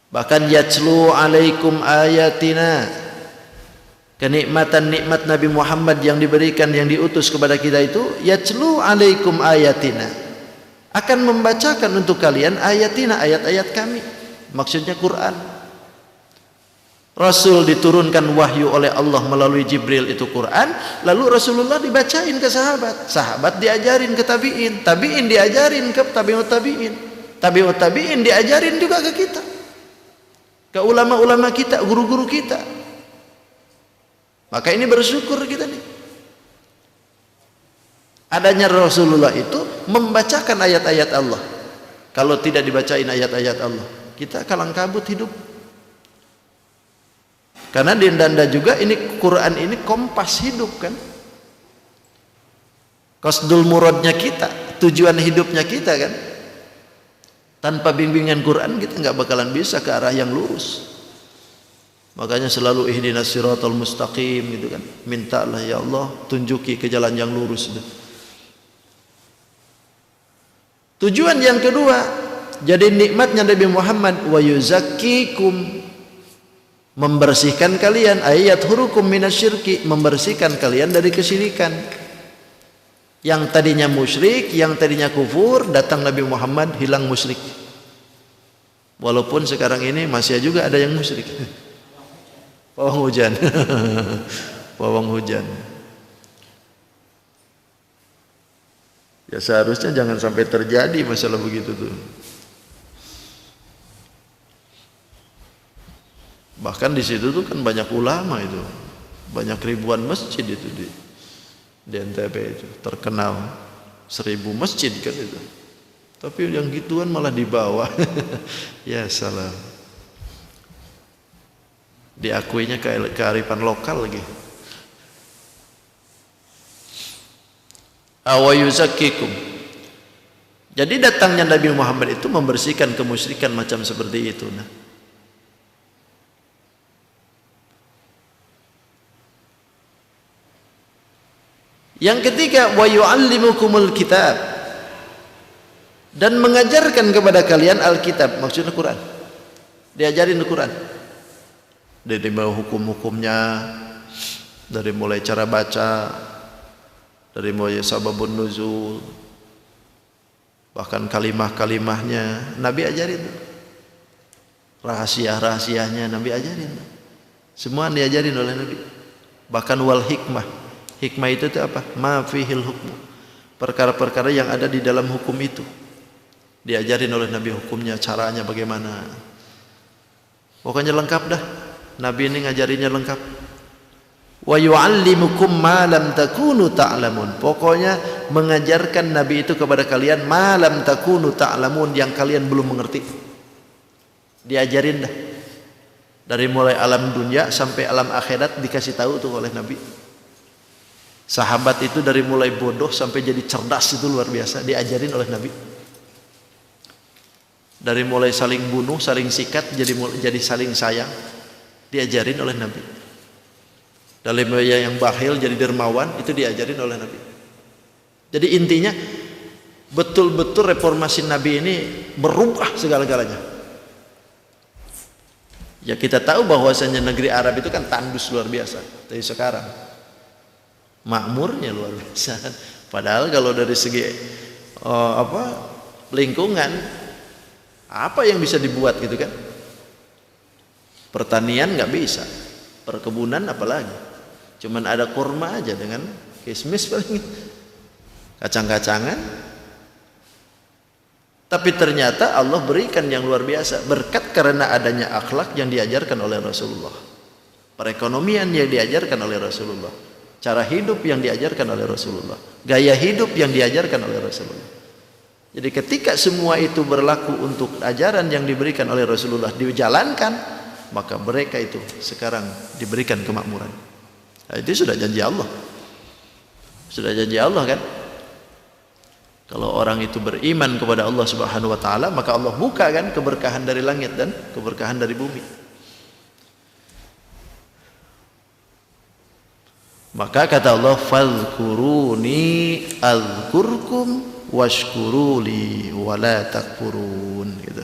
Speaker 2: Bahkan yatlu alaikum ayatina, kenikmatan nikmat Nabi Muhammad yang diberikan, yang diutus kepada kita itu, yatlu alaikum ayatina, akan membacakan untuk kalian ayatina, ayat-ayat kami, maksudnya Quran. Rasul diturunkan wahyu oleh Allah melalui Jibril, itu Quran, lalu Rasulullah dibacain ke sahabat, sahabat diajarin ke tabi'in, tabi'in diajarin ke tabi'ut tabi'in, tabi'ut tabi'in diajarin juga ke kita, ke ulama-ulama kita, guru-guru kita. Maka ini bersyukur kita nih, adanya Rasulullah itu membacakan ayat-ayat Allah. Kalau tidak dibacain ayat-ayat Allah, kita kalang kabut hidup. Karena di Anda juga ini Quran ini kompas hidup kan, qasdul muradnya kita, tujuan hidupnya kita kan. Tanpa bimbingan Quran kita nggak bakalan bisa ke arah yang lurus. Makanya selalu ihdinas siratal mustaqim, gitu kan. Mintalah ya Allah tunjuki ke jalan yang lurus. Tujuan yang kedua, jadi nikmatnya Nabi Muhammad, wa yuzakkikum, membersihkan kalian, ayat hurukum minasyirki, membersihkan kalian dari kesyirikan. Yang tadinya musyrik, yang tadinya kufur, datang Nabi Muhammad, hilang musyrik. Walaupun sekarang ini masih juga ada yang musyrik. Pawang hujan. Pawang hujan. Ya seharusnya jangan sampai terjadi masalah begitu tuh. Bahkan di situ tuh kan banyak ulama itu, banyak ribuan masjid itu di NTB itu, terkenal 1000 masjid kan itu. Tapi yang gituan malah dibawa. Ya salam. Diakuinya kearifan lokal lagi. Awayuzakkikum. Jadi datangnya Nabi Muhammad itu membersihkan kemusyrikan macam seperti itu. Nah, yang ketiga, wa yu'allimukumul kitab, dan mengajarkan kepada kalian Alkitab, maksudnya Quran. Diajarin Quran. Dari mulai hukum-hukumnya, dari mulai cara baca, dari mulai sababun nuzul, bahkan kalimah-kalimahnya Nabi ajarin. Rahasia-rahasianya Nabi ajarin. Semua diajarin oleh Nabi. Bahkan wal hikmah. Hikmah itu apa? Ma fihil hukmu. Perkara-perkara yang ada di dalam hukum itu diajarin oleh Nabi, hukumnya, caranya bagaimana. Pokoknya lengkap dah. Nabi ini ngajarinya lengkap. Wa yu'allimukum ma lam takunu ta'lamun. Pokoknya mengajarkan Nabi itu kepada kalian ma lam takunu ta'lamun, yang kalian belum mengerti. Diajarin dah. Dari mulai alam dunia sampai alam akhirat dikasih tahu tuh oleh Nabi. Sahabat itu dari mulai bodoh sampai jadi cerdas itu luar biasa, diajarin oleh Nabi. Dari mulai saling bunuh, saling sikat, jadi saling sayang, diajarin oleh Nabi. Dari mulai yang bakhil jadi dermawan, itu diajarin oleh Nabi. Jadi intinya betul-betul reformasi Nabi ini merubah segala-galanya. Ya kita tahu bahwasanya negeri Arab itu kan tandus luar biasa dari sekarang. makmurnya luar biasa. Padahal kalau dari segi lingkungan, apa yang bisa dibuat gitu kan? Pertanian nggak bisa, perkebunan apalagi. Cuman ada kurma aja dengan kismis paling, kacang-kacangan. Tapi ternyata Allah berikan yang luar biasa berkat karena adanya akhlak yang diajarkan oleh Rasulullah, perekonomian yang diajarkan oleh Rasulullah, cara hidup yang diajarkan oleh Rasulullah, gaya hidup yang diajarkan oleh Rasulullah. Jadi ketika semua itu berlaku untuk ajaran yang diberikan oleh Rasulullah dijalankan, maka mereka itu sekarang diberikan kemakmuran. Nah, itu sudah janji Allah. Sudah janji Allah kan? Kalau orang itu beriman kepada Allah Subhanahu wa taala, maka Allah buka kan keberkahan dari langit dan keberkahan dari bumi. Maka kata Allah, fadhkuruni adzkurkum washkuruli wala takfurun, gitu.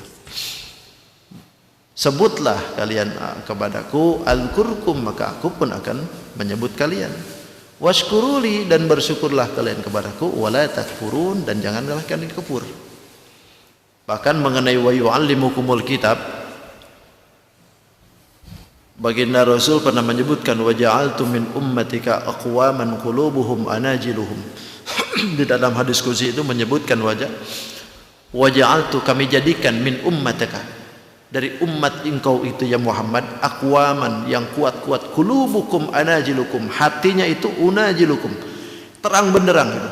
Speaker 2: Sebutlah kalian kepadaku, adzkurkum, maka aku pun akan menyebut kalian. Washkuruli, dan bersyukurlah kalian kepadaku, wala takfurun, dan janganlah kalian kufur. Bahkan mengenai wa yu'allimukumul kitab, baginda Rasul pernah menyebutkan, wa ja'altu min ummatika aqwaman qulubuhum anajiluhum. Di dalam hadis qudsi itu menyebutkan wa ja'altu, kami jadikan, min ummatika, dari umat engkau itu ya Muhammad, aqwaman, yang kuat-kuat, qulubukum anajilukum, hatinya itu unajilukum, terang benderang itu.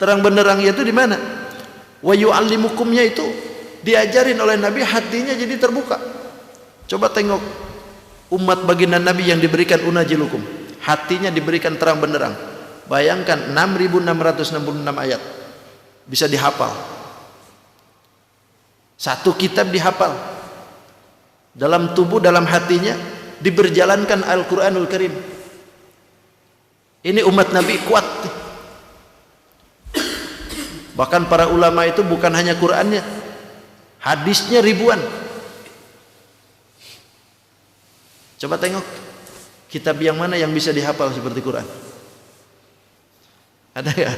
Speaker 2: Terang benderangnya itu di mana? Wa yu'allimukumnya itu diajarin oleh Nabi, hatinya jadi terbuka. Coba tengok umat baginda Nabi yang diberikan unajilukum, hatinya diberikan terang benderang. Bayangkan 6.666 ayat bisa dihafal. Satu kitab dihafal. Dalam tubuh, dalam hatinya diberjalankan Al-Quranul Karim. Ini umat Nabi kuat. Bahkan para ulama itu bukan hanya Qurannya, hadisnya ribuan. Coba tengok kitab yang mana yang bisa dihafal seperti Quran. Ada nggak?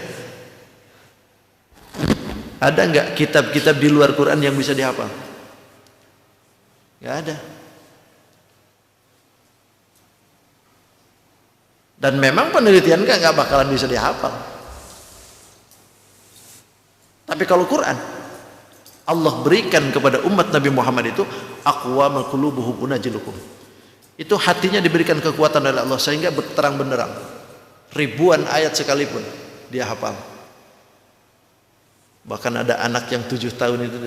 Speaker 2: Ada nggak kitab-kitab di luar Quran yang bisa dihafal? Nggak ada. Dan memang penelitian nggak bakalan bisa dihafal. Tapi kalau Quran, Allah berikan kepada umat Nabi Muhammad itu aqwamal qulubuhum unajilukum. Itu hatinya diberikan kekuatan oleh Allah sehingga berterang benderang. Ribuan ayat sekalipun dia hafal. Bahkan ada anak yang 7 tahun itu,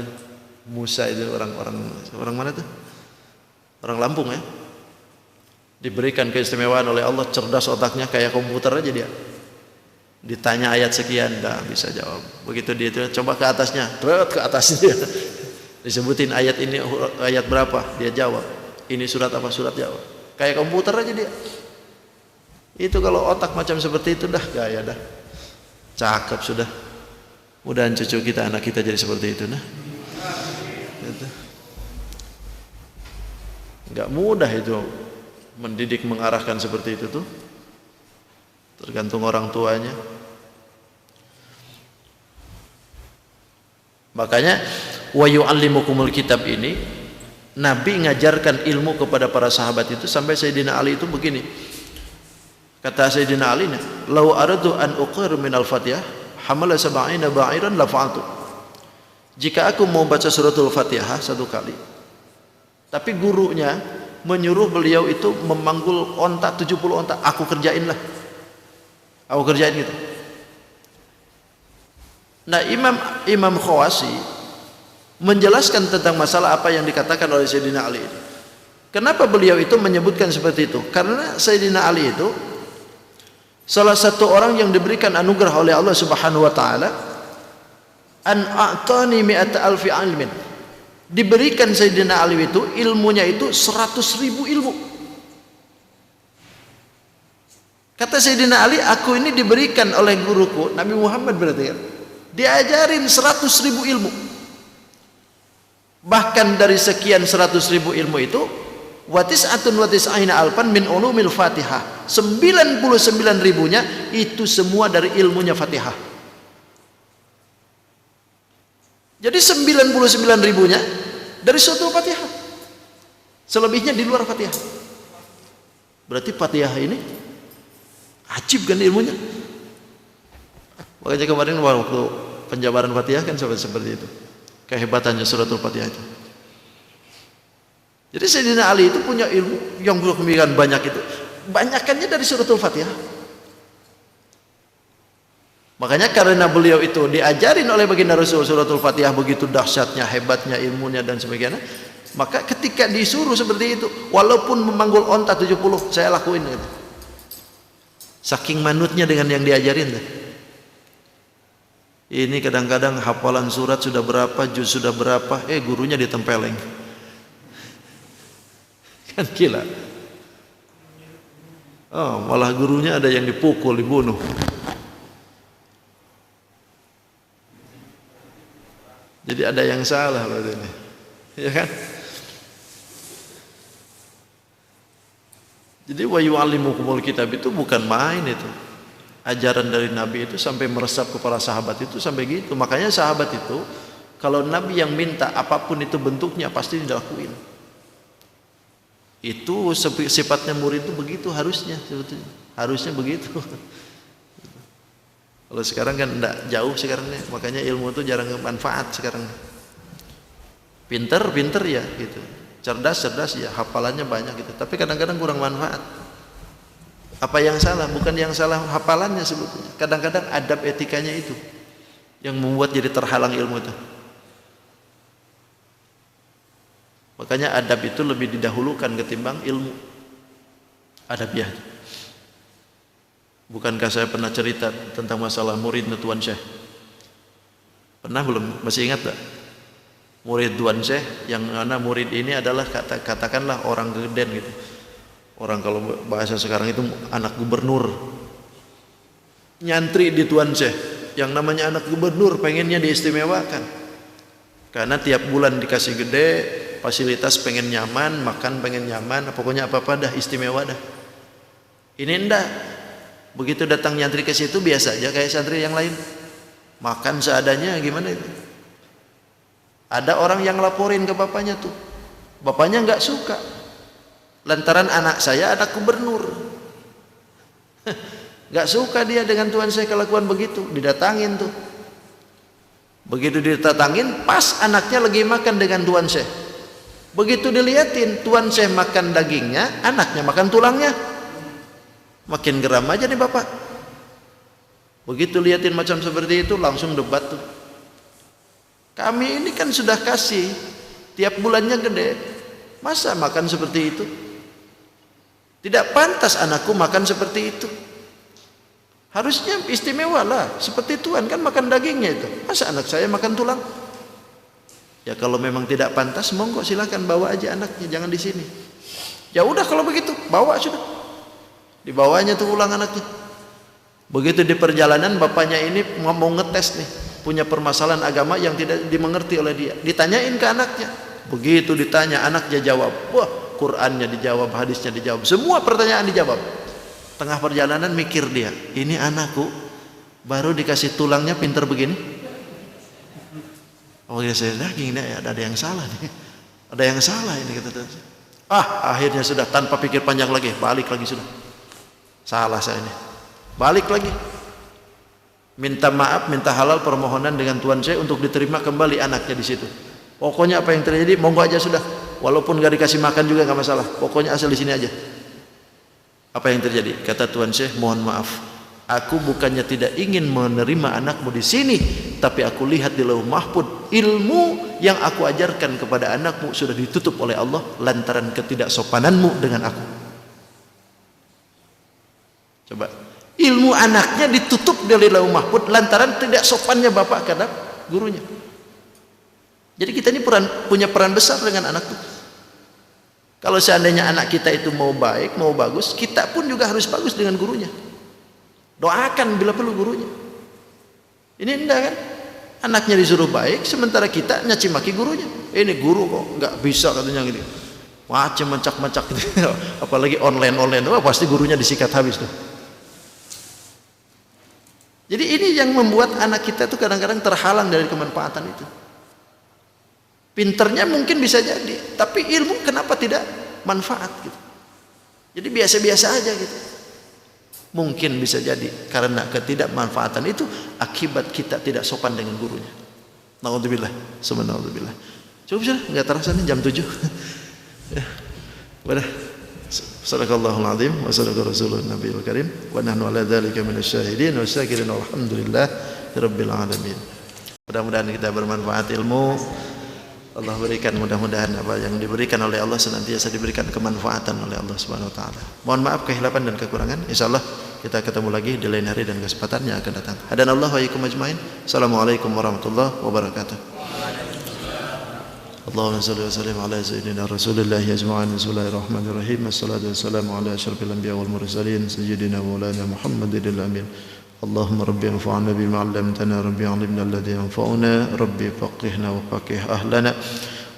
Speaker 2: Musa itu, orang mana tuh? Orang Lampung ya. Diberikan keistimewaan oleh Allah, cerdas otaknya kayak komputer aja dia. Ditanya ayat sekian, dah bisa jawab. Begitu dia itu coba ke atasnya, ke atasnya. Disebutin ayat ini ayat berapa, dia jawab. Ini surat apa, surat jawab. Kayak komputer aja dia. Itu kalau otak macam seperti itu dah gaya dah. Cakep sudah. Mudahan cucu kita, anak kita jadi seperti itu nah. Gitu. Enggak mudah itu mendidik, mengarahkan seperti itu tuh. Tergantung orang tuanya. Makanya wa yu'allimukumul kitab ini, Nabi ngajarkan ilmu kepada para sahabat itu sampai Sayyidina Ali itu begini. Kata Sayyidina Ali, "Lau aradu an uqir minal Fatihah, hamala sab'ina ba'iran la fa'altu." Jika aku mau baca suratul Fatihah satu kali, tapi gurunya menyuruh beliau itu memanggul onta 70 onta, aku kerjainlah. Aku kerjain gitu. Nah, Imam Khawasi menjelaskan tentang masalah apa yang dikatakan oleh Sayyidina Ali ini. Kenapa beliau itu menyebutkan seperti itu? Karena Sayyidina Ali itu salah satu orang yang diberikan anugerah oleh Allah Subhanahu wa taala, an a'tani mi'ata alfi ilmin. Diberikan Sayyidina Ali itu ilmunya itu 100.000 ilmu. Kata Sayyidina Ali, aku ini diberikan oleh guruku Nabi Muhammad, berarti kan diajarin 100.000 ilmu. Bahkan dari sekian 100.000 ilmu itu Wa tis'atun wa tis'ina alfan min ulumil Fatihah. 99.000-nya itu semua dari ilmunya Fatihah. Jadi 99.000-nya dari suratul Fatihah. Selebihnya di luar Fatihah. Berarti Fatihah ini ajib kan ilmunya. Makanya kemarin waktu penjabaran Fatihah kan seperti itu. Kehebatannya suratul Fatihah itu. Jadi Sayyidina Ali itu punya ilmu yang berkembangan banyak itu. Banyakannya dari suratul Fatihah. Makanya karena beliau itu diajarin oleh baginda Rasul suratul Fatihah begitu dahsyatnya, hebatnya ilmunya dan sebagainya. Maka ketika disuruh seperti itu, walaupun memanggul onta 70, saya lakuin gitu. Saking manutnya dengan yang diajarin. Ini kadang-kadang hafalan surat sudah berapa, juz sudah berapa, gurunya ditempeleng. Kan gila. Oh, malah gurunya ada yang dipukul, dibunuh. Jadi ada yang salah berarti ini. Ya kan? Jadi wa yu'allimukumul kitab itu bukan main itu. Ajaran dari Nabi itu sampai meresap kepada sahabat itu sampai gitu. Makanya sahabat itu kalau Nabi yang minta apapun itu bentuknya pasti dilakuin. Itu sifatnya murid itu begitu harusnya sebetulnya. Harusnya begitu. Kalau sekarang kan enggak jauh sekarang nih. Makanya ilmu itu jarang manfaat sekarang. Pinter ya gitu. Cerdas ya, hafalannya banyak gitu. Tapi kadang-kadang kurang manfaat. Apa yang salah? Bukan yang salah hafalannya sebetulnya. Kadang-kadang adab etikanya itu yang membuat jadi terhalang ilmu itu. Makanya adab itu lebih didahulukan ketimbang ilmu. Adabiah. Bukankah saya pernah cerita tentang masalah murid Tuan Syekh? Pernah belum? Masih ingat tak? Murid Tuan Syekh yang mana murid ini adalah katakanlah orang geden gitu. Orang kalau bahasa sekarang itu anak gubernur. Nyantri di Tuan Syekh. Yang namanya anak gubernur pengennya diistimewakan. Karena tiap bulan dikasih gede, fasilitas pengen nyaman, makan pengen nyaman, pokoknya apa-apa dah istimewa dah. Ini enggak. Begitu datang nyantri ke situ biasa aja kayak santri yang lain. Makan seadanya gimana itu? Ada orang yang laporin ke bapaknya tuh. Bapaknya enggak suka. Lantaran anak saya anak gubernur. Enggak suka dia dengan Tuan Syekh kelakuan begitu, didatangin tuh. Begitu didatangin, pas anaknya lagi makan dengan Tuan Syekh. Begitu diliatin, Tuan Syekh makan dagingnya, anaknya makan tulangnya. Makin geram aja nih bapak. Begitu liatin macam seperti itu, langsung debat tuh. Kami ini kan sudah kasih, tiap bulannya gede. Masa makan seperti itu? Tidak pantas anakku makan seperti itu. Harusnya istimewa lah, seperti Tuhan kan makan dagingnya itu. Masa anak saya makan tulang? Ya kalau memang tidak pantas, monggo silakan bawa aja anaknya, jangan di sini. Ya udah kalau begitu, bawa sudah. Dibawanya tuh ulang anaknya. Begitu di perjalanan bapaknya ini mau ngetes nih, punya permasalahan agama yang tidak dimengerti oleh dia. Ditanyain ke anaknya. Begitu ditanya, anaknya jawab. Wah, Qur'annya dijawab, hadisnya dijawab, semua pertanyaan dijawab. Tengah perjalanan mikir dia, ini anakku baru dikasih tulangnya pinter begini. Oh ya saya daging ini ada yang salah nih. Ada yang salah ini kata Tuhan. Akhirnya sudah tanpa pikir panjang lagi, balik lagi sudah. Salah saya ini. Balik lagi. Minta maaf, minta halal permohonan dengan Tuan Syekh untuk diterima kembali anaknya di situ. Pokoknya apa yang terjadi monggo aja sudah. Walaupun gak dikasih makan juga gak masalah. Pokoknya asal di sini aja. Apa yang terjadi? Kata Tuan Syekh, mohon maaf. Aku bukannya tidak ingin menerima anakmu di sini, tapi aku lihat di Lauh Mahfud ilmu yang aku ajarkan kepada anakmu sudah ditutup oleh Allah lantaran ketidaksopananmu dengan aku. Coba, ilmu anaknya ditutup dari Lauh Mahfud lantaran tidak sopannya bapak terhadap gurunya. Jadi kita ini punya peran besar dengan anak itu. Kalau seandainya anak kita itu mau baik, mau bagus, kita pun juga harus bagus dengan gurunya. Doakan bila perlu gurunya. Ini enggak kan? Anaknya disuruh baik, sementara kita nyaci maki gurunya. Ini guru kok nggak bisa katanya gini. macam macak gitu. Apalagi online, wah pasti gurunya disikat habis tuh. Jadi ini yang membuat anak kita tuh kadang-kadang terhalang dari kemanfaatan itu. Pinternya mungkin bisa jadi, tapi ilmu kenapa tidak manfaat gitu. Jadi biasa-biasa aja gitu. Mungkin bisa jadi karena ketidakmanfaatan itu akibat kita tidak sopan dengan gurunya. Naudzubillah, subhanallah. Coba sudah enggak terasa nih jam 7. Ya. Wadah. Sadaqallahul azim wa sadaqa rasulun nabiyil karim wa nahnu ala dzalika minasyahidin wa syakirin walhamdulillah rabbil alamin. Mudah-mudahan kita bermanfaat ilmu. Allah berikan, mudah-mudahan apa yang diberikan oleh Allah senantiasa diberikan kemanfaatan oleh Allah Subhanahu wa taala. Mohon maaf kehilapan dan kekurangan. Insyaallah kita ketemu lagi di lain hari dan kesempatan yang akan datang. Hadanallahu wa iyyakum ajmain. Assalamualaikum warahmatullahi wabarakatuh. Allahumma salli wa sallim ala sayyidina Rasulillah ajma'in. Bismillahirrahmanirrahim. Wassalatu wassalamu ala asyrafil anbiya wal mursalin sayyidina maulana Muhammadil amin. اللهم ربي انفعنا بما علمتنا ربي علمنا الذي ينفعنا ربي فقهنا وفقه أهلنا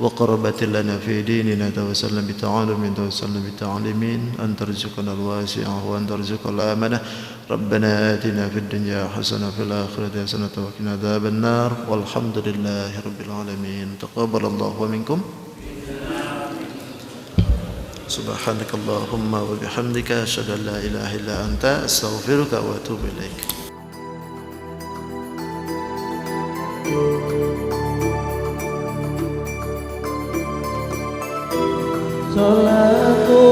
Speaker 2: وقربت لنا في ديننا توسلنا بتعالم توسلنا بتعليمين أن ترزقنا الواسع وأن ترزق الآمنة ربنا آتنا في الدنيا حسنة في الآخرة حسنة وقنا عذاب النار والحمد لله رب العالمين تقبل الله ومنكم سبحانك اللهم وبحمدك أشهد أن لا إله إلا أنت أستغفرك وأتوب إليك.
Speaker 1: Salatu